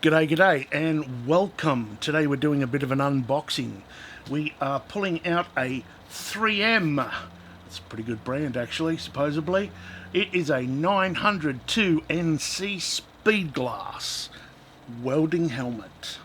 G'day, and welcome. Today we're doing a bit of an unboxing. We are pulling out a 3M. It's a pretty good brand, actually, supposedly. It is a 902 NC Speedglas welding helmet.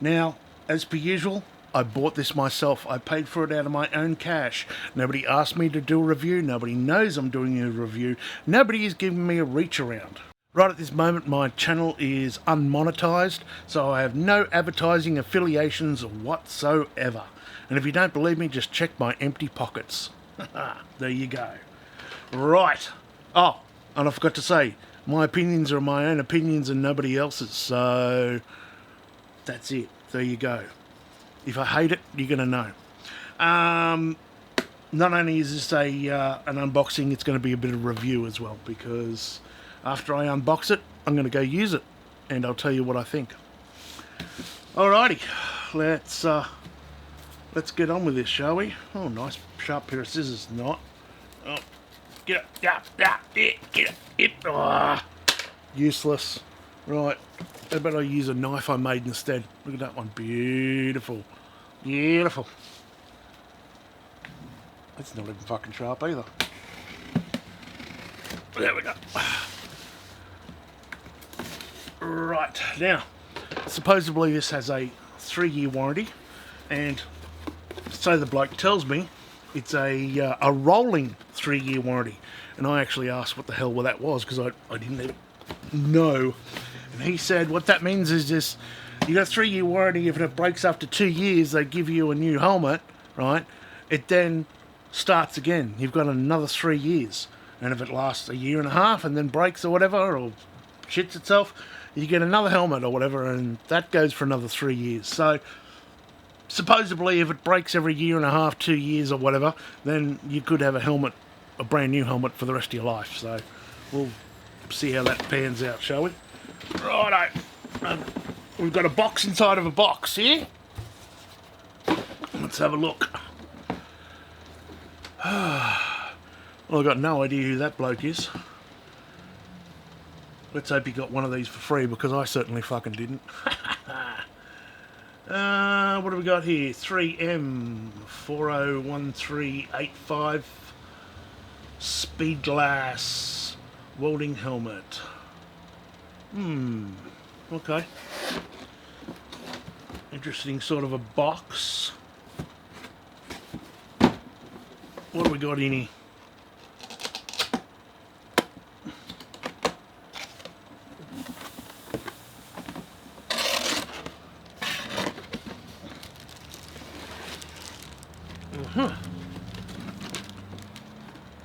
Now, as per usual, I bought this myself. I paid for it out of my own cash. Nobody asked me to do a review. Nobody knows I'm doing a review. Nobody is giving me a reach around. Right at this moment, my channel is unmonetized, so I have no advertising affiliations whatsoever. And if you don't believe me, just check my empty pockets. There you go. Right. Oh, and I forgot to say, my opinions are my own opinions and nobody else's, so that's it. There you go. If I hate it, you're going to know. Not only is this an unboxing, it's going to be a bit of review as well, because after I unbox it, I'm going to go use it, and I'll tell you what I think. Alrighty, let's get on with this, shall we? Oh, nice sharp pair of scissors. Not. Oh, get it, get it. Useless. Right, how about I use a knife I made instead? Look at that one, beautiful, beautiful. That's not even fucking sharp either. There we go. Right, now, supposedly this has a 3-year warranty, and so the bloke tells me it's a rolling 3-year warranty, and I actually asked what the hell that was, because I didn't even know, and he said what that means is this: you got a 3-year warranty. If it breaks after 2 years, they give you a new helmet, right? It then starts again. You've got another 3 years, and if it lasts a year and a half and then breaks or whatever, or shits itself, you get another helmet or whatever, and that goes for another 3 years. So supposedly if it breaks every year and a half, 2 years or whatever, then you could have a brand new helmet for the rest of your life. So we'll see how that pans out, shall we? Righto. We've got a box inside of a box here. Let's have a look. Well, I've got no idea who that bloke is. Let's hope he got one of these for free, because I certainly fucking didn't. What do we got here? 3M 401385 Speedglas welding helmet. Okay. Interesting sort of a box. What do we got in here?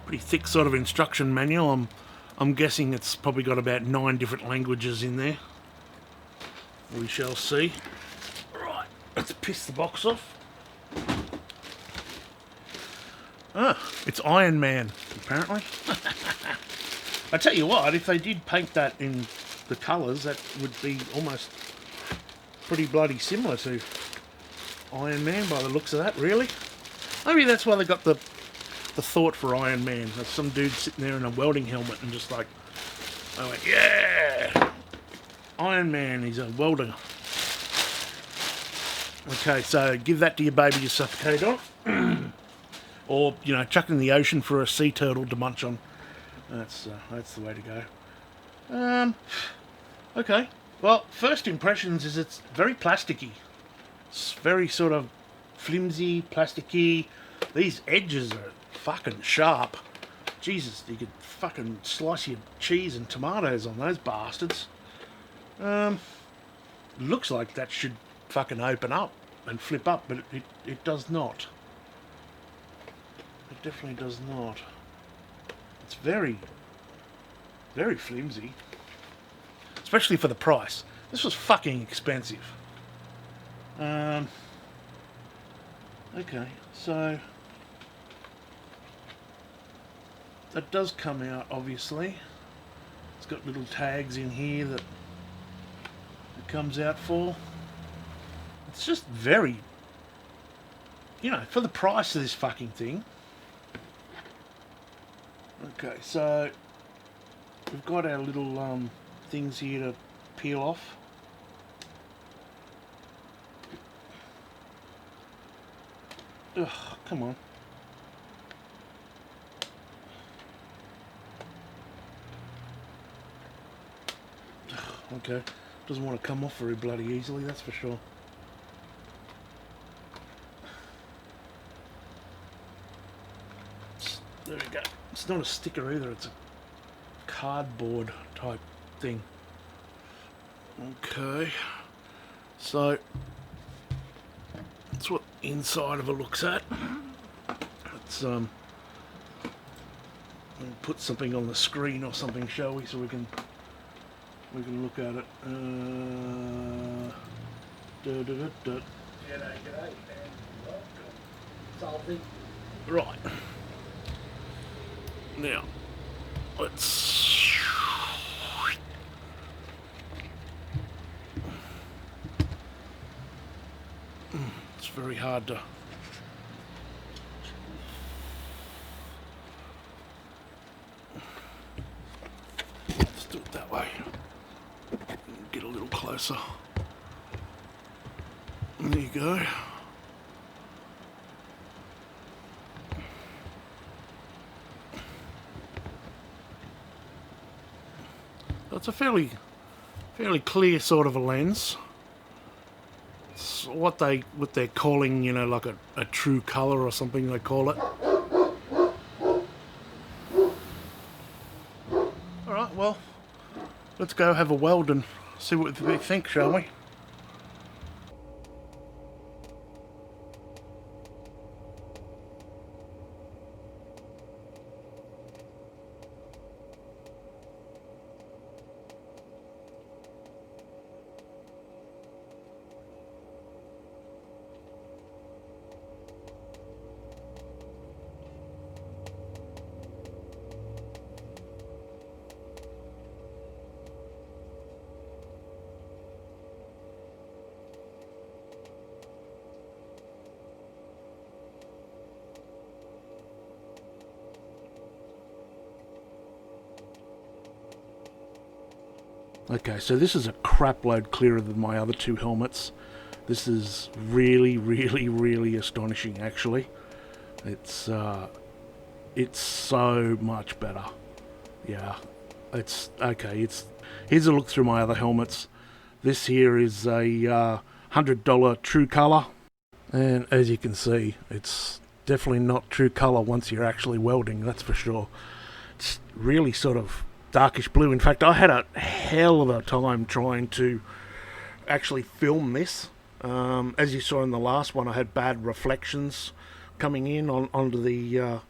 Pretty thick sort of instruction manual. I'm guessing it's probably got about 9 different languages in there. We shall see. Right, let's piss the box off. It's Iron Man, apparently. I tell you what, if they did paint that in the colours, that would be almost pretty bloody similar to Iron Man by the looks of that, really. Maybe that's why they got the thought for Iron Man. That's some dude sitting there in a welding helmet and just like, I went, yeah! Iron Man, he's a welder. Okay, so give that to your baby to suffocate on. Or, you know, chuck it in the ocean for a sea turtle to munch on. That's the way to go. Okay. Well, first impressions is it's very plasticky. It's very sort of flimsy, plasticky. These edges are fucking sharp. Jesus, you could fucking slice your cheese and tomatoes on those bastards. Looks like that should fucking open up and flip up, but it does not. It definitely does not. It's very, very flimsy. Especially for the price. This was fucking expensive. Okay, so that does come out, obviously. It's got little tags in here that it comes out for. It's just very, you know, for the price of this fucking thing. Okay, so we've got our little things here to peel off. Ugh, come on. Okay, doesn't want to come off very bloody easily, that's for sure. There we go. It's not a sticker either, it's a cardboard type thing. Okay, so that's what the inside of it looks at. Let's we'll put something on the screen or something, shall we, so we can look at it. G'day, and welcome. Salty. Right. Now, let's... It's very hard to... Let's do it that way. Get a little closer. There you go. It's a fairly clear sort of a lens. It's what they're calling, you know, like a TrueColor or something they call it. Alright, well, let's go have a weld and see what we think, shall we? Okay, so this is a crap load clearer than my other two helmets. This is really, really, really astonishing, actually. It's so much better. Yeah, it's okay. Here's a look through my other helmets. This here is a $100 TrueColor, and as you can see, it's definitely not TrueColor once you're actually welding. That's for sure. It's really sort of darkish blue. In fact, I had a hell of a time trying to actually film this. As you saw in the last one, I had bad reflections coming in onto the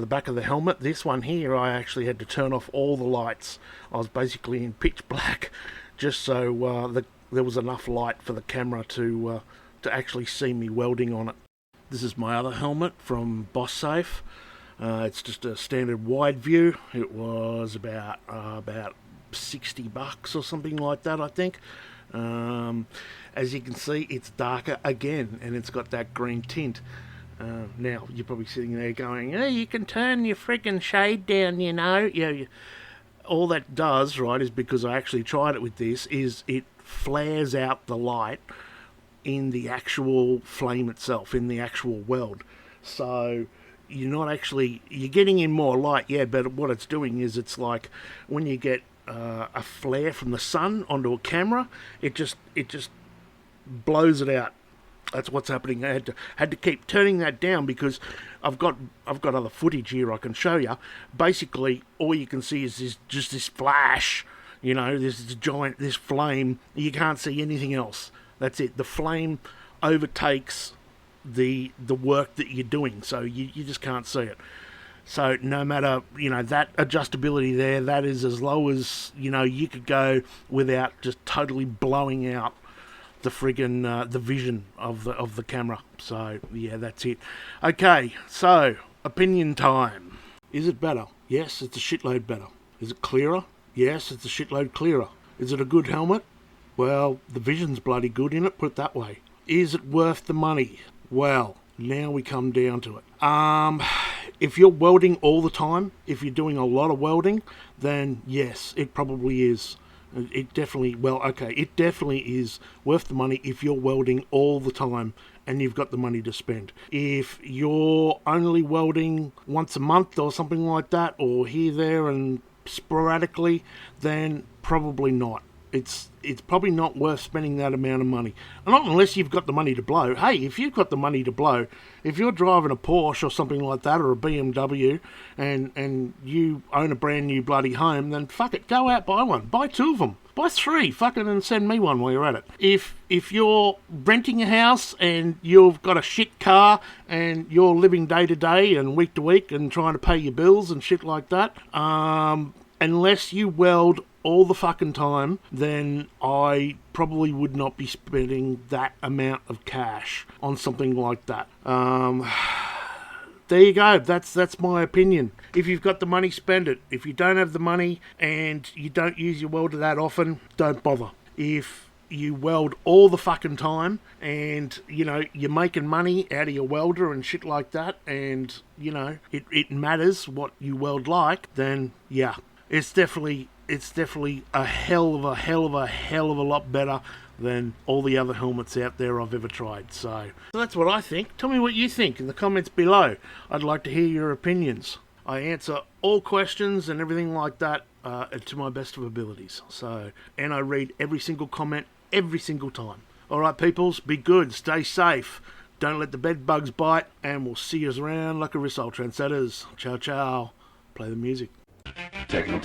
back of the helmet. This one here, I actually had to turn off all the lights. I was basically in pitch black, just so there was enough light for the camera to actually see me welding on it. This is my other helmet from BossSafe. It's just a standard wide view. It was about $60 or something like that, I think. As you can see, it's darker again, and it's got that green tint. Now you're probably sitting there going, "Hey, you can turn your freaking shade down, you know." Yeah. All that does, right, is because I actually tried it with this. Is it flares out the light in the actual flame itself, in the actual weld. So you're getting in more light, yeah, but what it's doing is it's like when you get a flare from the sun onto a camera, it just blows it out. That's what's happening. I had to keep turning that down because I've got other footage here I can show you. Basically, all you can see is just this flash, this flame. You can't see anything else. That's it. The flame overtakes the work that you're doing, so you just can't see it. So no matter, that adjustability there, that is as low as, you could go without just totally blowing out the friggin' the vision of the camera. So yeah, that's it. Okay, so opinion time. Is it better? Yes, it's a shitload better. Is it clearer? Yes, it's a shitload clearer. Is it a good helmet? Well, the vision's bloody good in it, put it that way. Is it worth the money? Well, now we come down to it. If you're welding all the time, if you're doing a lot of welding, then yes, it probably is It definitely, well, okay, it definitely is worth the money if you're welding all the time and you've got the money to spend. If you're only welding once a month or something like that, or here, there, and sporadically, then probably not. It's probably not worth spending that amount of money. Not unless you've got the money to blow. Hey, if you've got the money to blow, if you're driving a Porsche or something like that, or a BMW, and you own a brand new bloody home, then fuck it, go out, buy one. Buy 2 of them. Buy 3, fucking, and send me one while you're at it. If you're renting a house and you've got a shit car and you're living day to day and week to week and trying to pay your bills and shit like that, unless you weld all the fucking time, then I probably would not be spending that amount of cash on something like that. There you go. That's my opinion. If you've got the money, spend it. If you don't have the money and you don't use your welder that often, don't bother. If you weld all the fucking time and, you know, you're making money out of your welder and shit like that, and, you know, it matters what you weld like, then yeah, it's definitely a hell of a lot better than all the other helmets out there I've ever tried. So that's what I think. Tell me what you think in the comments below. I'd like to hear your opinions. I answer all questions and everything like that to my best of abilities. So, and I read every single comment every single time. Alright peoples, be good, stay safe, don't let the bed bugs bite, and we'll see you around like a Rissole trendsetters. Ciao ciao. Play the music. Techno.